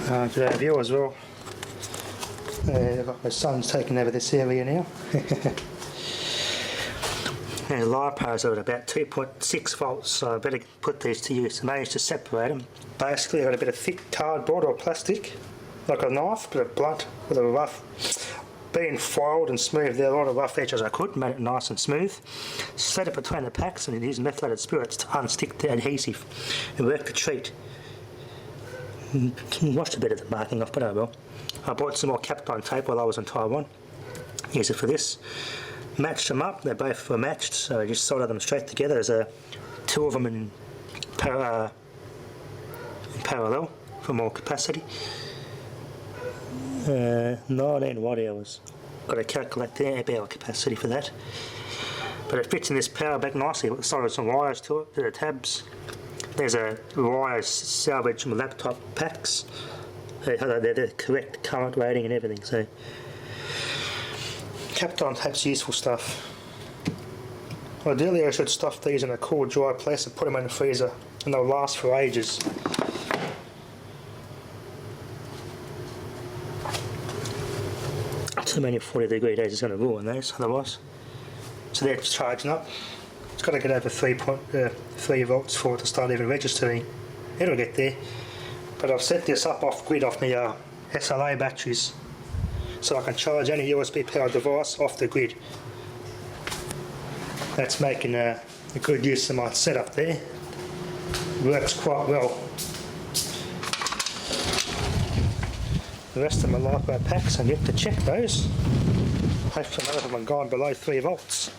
To our view as well. My son's taking over this area now. There's LiPos at about 2.6 volts, so I better put these to use. I managed to separate them. Basically, I've got a bit of thick cardboard or plastic, like a knife, but a blunt with a rough, being filed and smoothed out all the rough edges I could, made it nice and smooth. Set it between the packs and use methylated spirits to unstick the adhesive and work the treat. Washed a bit of the marking off, but oh well. I bought some more Kapton tape while I was in Taiwan. Use it for this. Matched them up, they both were matched, so I just soldered them straight together. There's two of them in parallel for more capacity. 19 watt hours. Got to calculate the amp hour capacity for that. But it fits in this power bank nicely. I've soldered some wires to it, there are tabs. There's a wires salvage from laptop packs. They're the correct current rating and everything. So Kapton tape's useful stuff. Ideally I should stuff these in a cool dry place and put them in the freezer and they'll last for ages. Too many 40-degree days is going to ruin those otherwise. So they're charging up. It's got to get over 3 volts for it to start even registering. It'll get there. But I've set this up off grid off my SLA batteries, so I can charge any USB powered device off the grid. That's making a good use of my setup there. Works quite well. The rest of my LiPo packs, I'm yet to check those. Hopefully none of them are gone below 3 volts.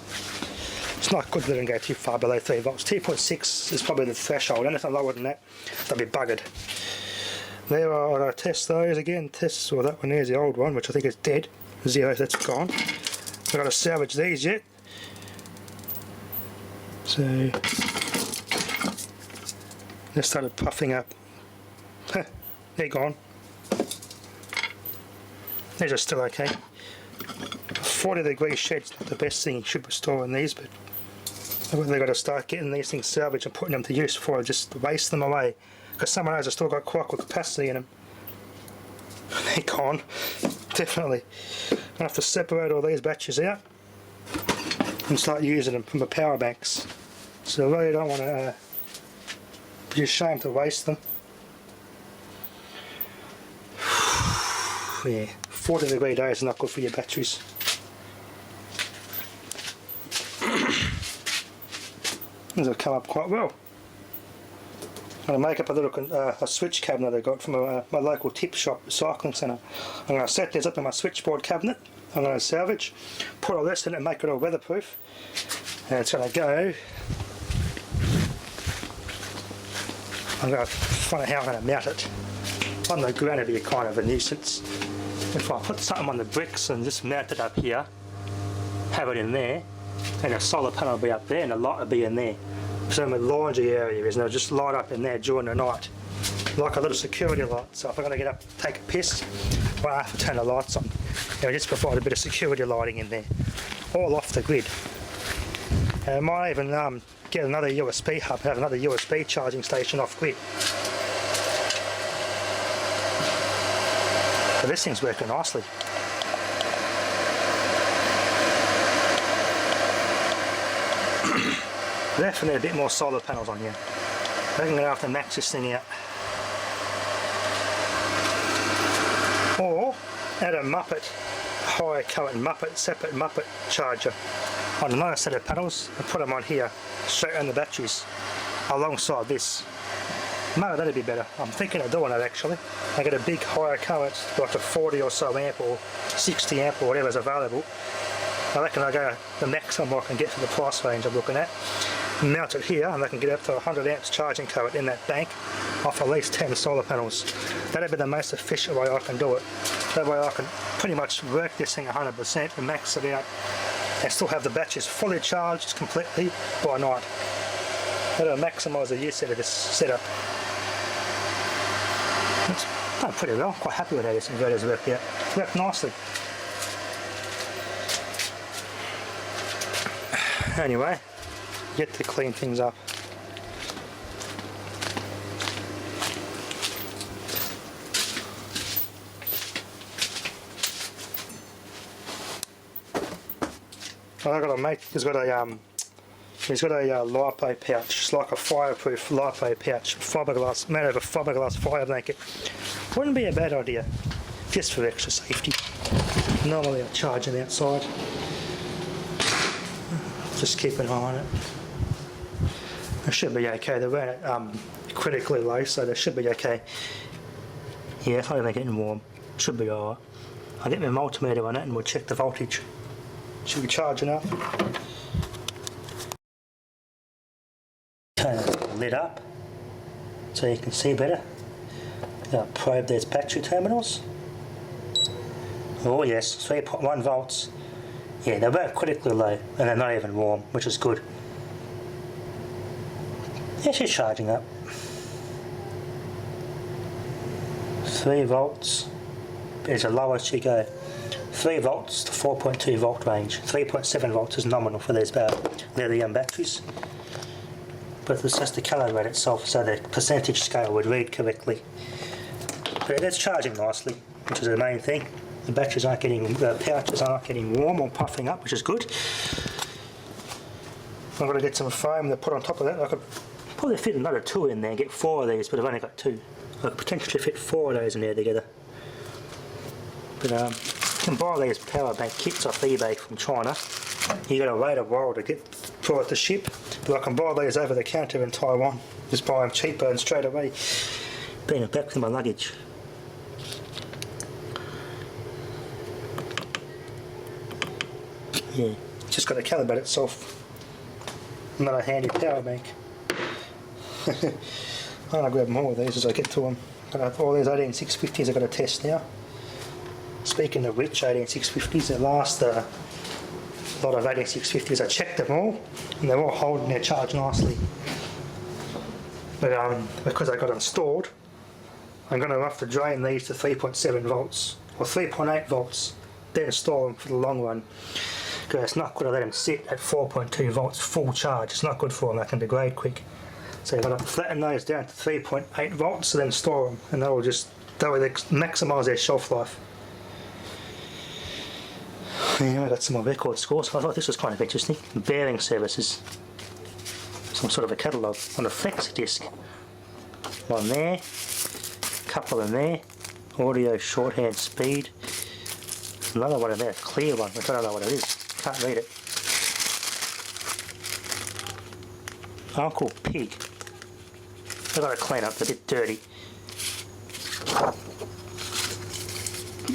It's not good that they don't go too far below 3 volts. 2.6 is probably the threshold. Anything lower than that, they'll be buggered. There I'll test those again. Well, that one there's the old one, which I think is dead. 0, that's gone. I've got to salvage these yet. So they started puffing up. They're gone. These are still okay. 40-degree shed's not the best thing you should be storing these, but they've got to start getting these things salvaged and putting them to use before I just waste them away. Because some of those have still got quite good capacity in them. They're gone, definitely. I have to separate all these batteries out and start using them from the power banks. So I really don't want to be ashamed to waste them. Yeah, 40-degree days is not good for your batteries. These have come up quite well. I'm going to make up a little a switch cabinet I got from my local tip shop recycling centre. I'm going to set this up in my switchboard cabinet. I'm going to salvage, put all this in it and make it all weatherproof. And it's going to go. I'm going to find out how I'm going to mount it. On the ground it'd be a kind of a nuisance. If I put something on the bricks and just mount it up here, have it in there, and a solar panel will be up there and a light will be in there. So my laundry area is, and it'll just light up in there during the night, like a little security light. So if I'm going to get up, take a piss, well, I have to turn the lights on. It'll just provide a bit of security lighting in there, all off the grid. And I might even get another USB hub, have another USB charging station off grid. But this thing's working nicely. Definitely a bit more solar panels on here. I think I'm going to have to max this thing out. Or add a Muppet, higher current Muppet, separate Muppet charger on another set of panels and put them on here, straight on the batteries, alongside this. Maybe that'd be better. I'm thinking of doing it actually. I get a big higher current, like a 40 or so amp or 60 amp or whatever's available. I reckon I go the maximum I can get for the price range I'm looking at. Mount it here and I can get up to 100 amps charging current in that bank off at least 10 solar panels. That'd be the most efficient way I can do it. That way I can pretty much work this thing 100% and max it out and still have the batteries fully charged completely by night. That'll maximise the use out of this setup. It's done pretty well. Quite happy with how this inverter's worked out. It's worked nicely. Anyway, get to clean things up. I got a mate. He's got a LiPo pouch. It's like a fireproof LiPo pouch, fiberglass, made out of a fiberglass fire blanket. Wouldn't be a bad idea, just for extra safety. Normally I charge it outside. Just keep an eye on it. It should be okay. They weren't critically low, so they should be okay. Yeah, it's only getting warm. Should be alright. I'll get my multimeter on it and we'll check the voltage. Should be charging up. Turn the lid up so you can see better. I'll probe these battery terminals. Oh yes, 3.1 volts. Yeah, they weren't critically low and they're not even warm, which is good. Yeah, she's charging up. 3 volts is the lowest you go. 3 volts to 4.2 volt range. 3.7 volts is nominal for these lithium batteries. But it's just to calibrate itself so the percentage scale would read correctly. But it's charging nicely, which is the main thing. The batteries aren't getting, the pouches aren't getting warm or puffing up, which is good. I've got to get some foam to put on top of that. I could probably fit another 2 in there and get 4 of these, but I've only got 2. I could potentially fit 4 of those in there together. But you can buy these power bank kits off eBay from China. You got to wait a while to get for it to ship. But I can buy these over the counter in Taiwan. Just buy them cheaper and straight away. Bring it back to my luggage. Yeah, just got to calibrate itself. Another handy power bank. I'm going to grab more of these as I get to them. All these 18650s I've got to test now. Speaking of which, 18650s, they last a lot of 18650s. I checked them all and they're all holding their charge nicely. But because I got them stored, I'm going to have to drain these to 3.7 volts or 3.8 volts, then store them for the long run. Because it's not good to let them sit at 4.2 volts full charge. It's not good for them, they can degrade quick. So you've got to flatten those down to 3.8 volts and then store them, and that will maximise their shelf life. Yeah, I got some more record scores. I thought this was kind of interesting. Bearing services. Some sort of a catalogue on a flex disc. One there, couple in there. Audio shorthand speed. Another one in there, a clear one, which I don't know what it is. Can't read it. Uncle Pig. I've got to clean up, it's a bit dirty.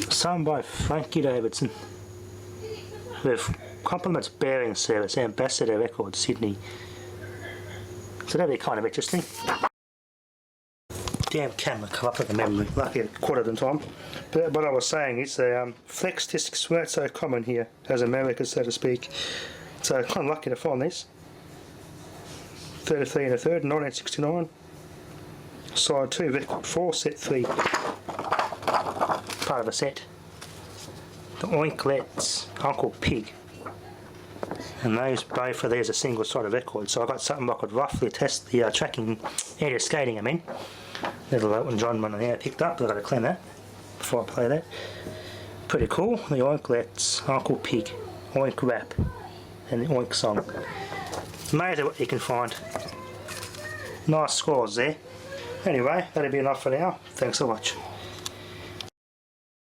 Some by Frankie Davidson. With compliments bearing service, Ambassador Records, Sydney. So that'd be kind of interesting. Damn camera come up with the memory. Lucky I caught it in time. But what I was saying is the flex discs weren't so common here as America, so to speak. So I'm kind of lucky to find these. 33 and a third, 1969. Side 2, record 4, set 3. Part of a set. The Oinklets, Uncle Pig. And those, both of these are single sided records, so I got something I could roughly test the tracking area skating I'm in. Little Elton John one there I picked up, but I've got to clean that before I play that. Pretty cool. The Oinklets, Uncle Pig, Oink Rap, and the Oink Song. Amazing what you can find. Nice scores there. Anyway, that'll be enough for now. Thanks for watching.